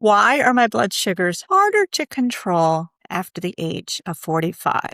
Why are my blood sugars harder to control after the age of 45?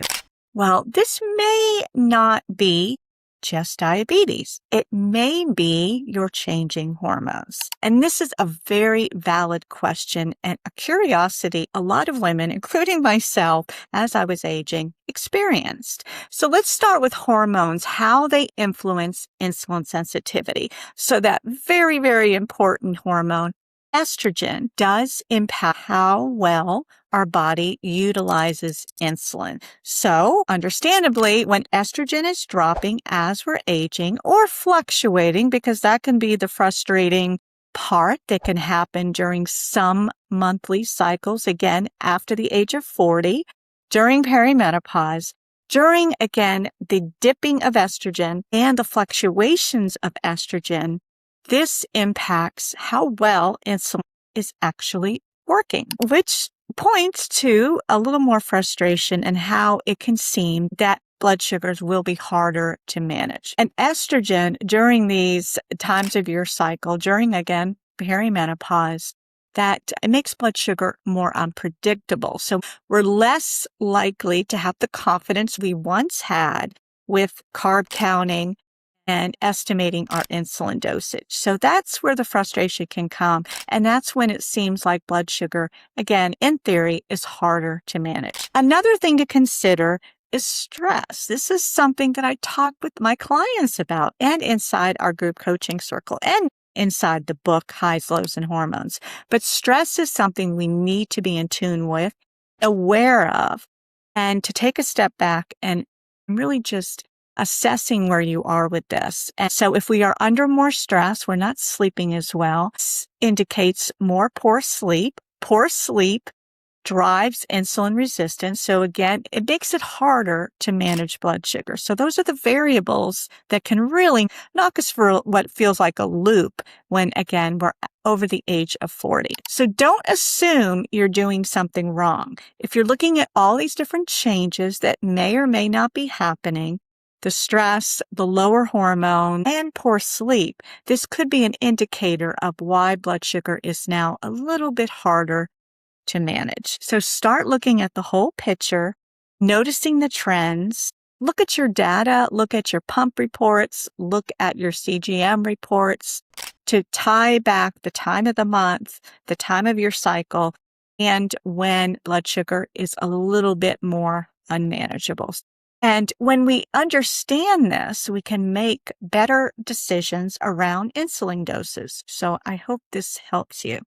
Well, this may not be just diabetes. It may be your changing hormones. And this is a very valid question and a curiosity a lot of women, including myself, as I was aging, experienced. So let's start with hormones, how they influence insulin sensitivity. So that very, very important hormone, estrogen, does impact how well our body utilizes insulin. So, understandably, when estrogen is dropping as we're aging or fluctuating, because that can be the frustrating part that can happen during some monthly cycles, again, after the age of 40, during perimenopause, during, again, the dipping of estrogen and the fluctuations of estrogen, this impacts how well insulin is actually working, which points to a little more frustration and how it can seem that blood sugars will be harder to manage. And estrogen during these times of your cycle, during, again, perimenopause, that it makes blood sugar more unpredictable. So we're less likely to have the confidence we once had with carb counting and estimating our insulin dosage. So that's where the frustration can come. And that's when it seems like blood sugar, again, in theory, is harder to manage. Another thing to consider is stress. This is something that I talk with my clients about and inside our group coaching circle and inside the book, Highs, Lows, and Hormones. But stress is something we need to be in tune with, aware of, and to take a step back and really just assessing where you are with this. And so if we are under more stress, we're not sleeping as well, indicates more poor sleep. Poor sleep drives insulin resistance. So again, it makes it harder to manage blood sugar. So those are the variables that can really knock us for what feels like a loop when, again, we're over the age of 40. So don't assume you're doing something wrong. If you're looking at all these different changes that may or may not be happening, the stress, the lower hormone, and poor sleep, this could be an indicator of why blood sugar is now a little bit harder to manage. So start looking at the whole picture, noticing the trends. Look at your data, look at your pump reports, look at your CGM reports to tie back the time of the month, the time of your cycle, and when blood sugar is a little bit more unmanageable. And when we understand this, we can make better decisions around insulin doses. So I hope this helps you.